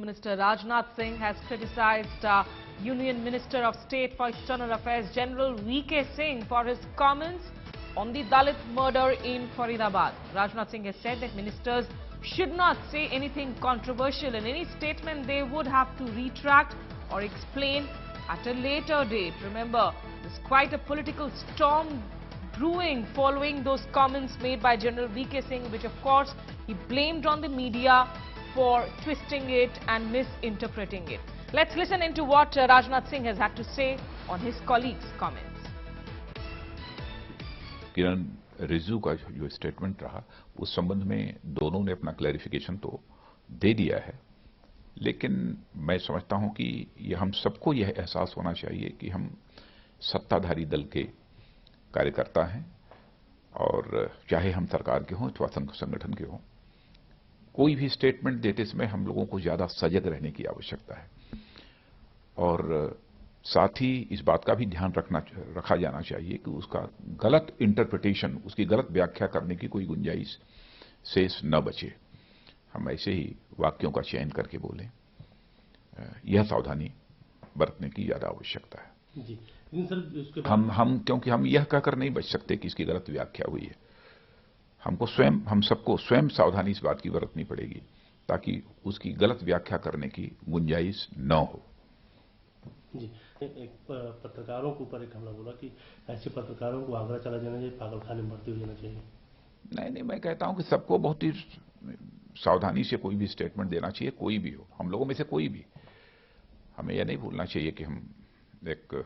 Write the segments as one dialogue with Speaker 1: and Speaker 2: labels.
Speaker 1: Minister Rajnath Singh has criticized Union Minister of State for External Affairs General V.K. Singh for his comments on the Dalit murder in Faridabad. Rajnath Singh has said that ministers should not say anything controversial in any statement. They would have to retract or explain at a later date. Remember, there's quite a political storm brewing following those comments made by General V.K. Singh, which of course he blamed on the media for twisting it and misinterpreting it. Let's listen into what Rajnath Singh has had to say on his colleagues' comments.
Speaker 2: किरण रिजिजू का जो statement रहा उस संबंध में दोनों ने अपना clarification तो दे दिया है, लेकिन मैं समझता हूं कि ये हम सबको यह एहसास होना चाहिए कि हम सत्ताधारी दल के कार्यकर्ता हैं और चाहे हम सरकार के हों अथवा संघ संगठन के हों, कोई भी स्टेटमेंट देते समय हम लोगों को ज्यादा सजग रहने की आवश्यकता है और साथ ही इस बात का भी ध्यान रखा जाना चाहिए कि उसका गलत इंटरप्रिटेशन, उसकी गलत व्याख्या करने की कोई गुंजाइश शेष न बचे। हम ऐसे ही वाक्यों का चयन करके बोलें, यह सावधानी बरतने की ज्यादा आवश्यकता है
Speaker 3: जी। सर
Speaker 2: हम क्योंकि हम यह कहकर नहीं बच सकते कि इसकी गलत व्याख्या हुई है। हमको स्वयं, हम सबको स्वयं सावधानी इस बात की बरतनी पड़ेगी ताकि उसकी गलत व्याख्या करने की गुंजाइश न हो।
Speaker 3: जी, एक पत्रकारों के ऊपर एक हमला बोला कि ऐसे पत्रकारों को आगरा चला जाना चाहिए, पागलखाने में भर्ती हो जाना चाहिए।
Speaker 2: नहीं, मैं कहता हूं कि सबको बहुत ही सावधानी से कोई भी स्टेटमेंट देना चाहिए, कोई भी हो, हम लोगों में से कोई भी। हमें यह नहीं भूलना चाहिए कि हम एक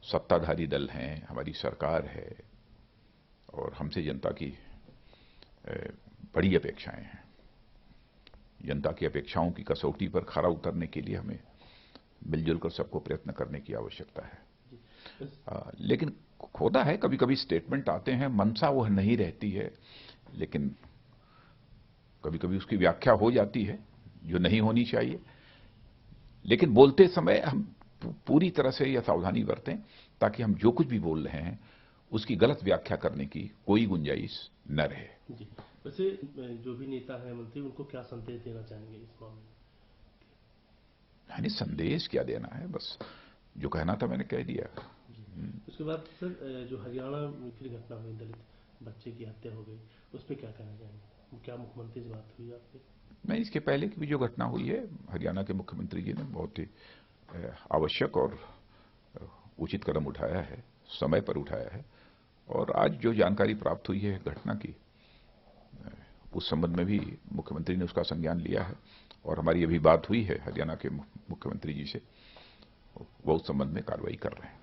Speaker 2: सत्ताधारी दल हैं, हमारी सरकार है और हमसे जनता की बड़ी अपेक्षाएं हैं। जनता की अपेक्षाओं की कसौटी पर खरा उतरने के लिए हमें मिलजुल कर सबको प्रयत्न करने की आवश्यकता है। लेकिन होता है कभी कभी स्टेटमेंट आते हैं, मंशा वह नहीं रहती है, लेकिन कभी कभी उसकी व्याख्या हो जाती है जो नहीं होनी चाहिए। लेकिन बोलते समय हम पूरी तरह से यह सावधानी बरतें ताकि हम जो कुछ भी बोल रहे हैं उसकी गलत व्याख्या करने की कोई गुंजाइश न रहे।
Speaker 3: जी, वैसे जो भी नेता हैं, मंत्री, उनको क्या संदेश देना चाहेंगे इस मामले में?
Speaker 2: यानी संदेश क्या देना है, बस जो कहना था मैंने कह दिया।
Speaker 3: उसके बाद सर जो हरियाणा में फिर घटना हुई, दलित बच्चे की हत्या हो गई, उस पर क्या कहना चाहेंगे? क्या मुख्यमंत्री से बात हुई आपकी?
Speaker 2: नहीं, इसके पहले की भी जो घटना हुई है, हरियाणा के मुख्यमंत्री जी ने बहुत ही आवश्यक और उचित कदम उठाया है, समय पर उठाया है और आज जो जानकारी प्राप्त हुई है घटना की, उस संबंध में भी मुख्यमंत्री ने उसका संज्ञान लिया है और हमारी अभी बात हुई है हरियाणा के मुख्यमंत्री जी से, वो उस संबंध में कार्रवाई कर रहे हैं।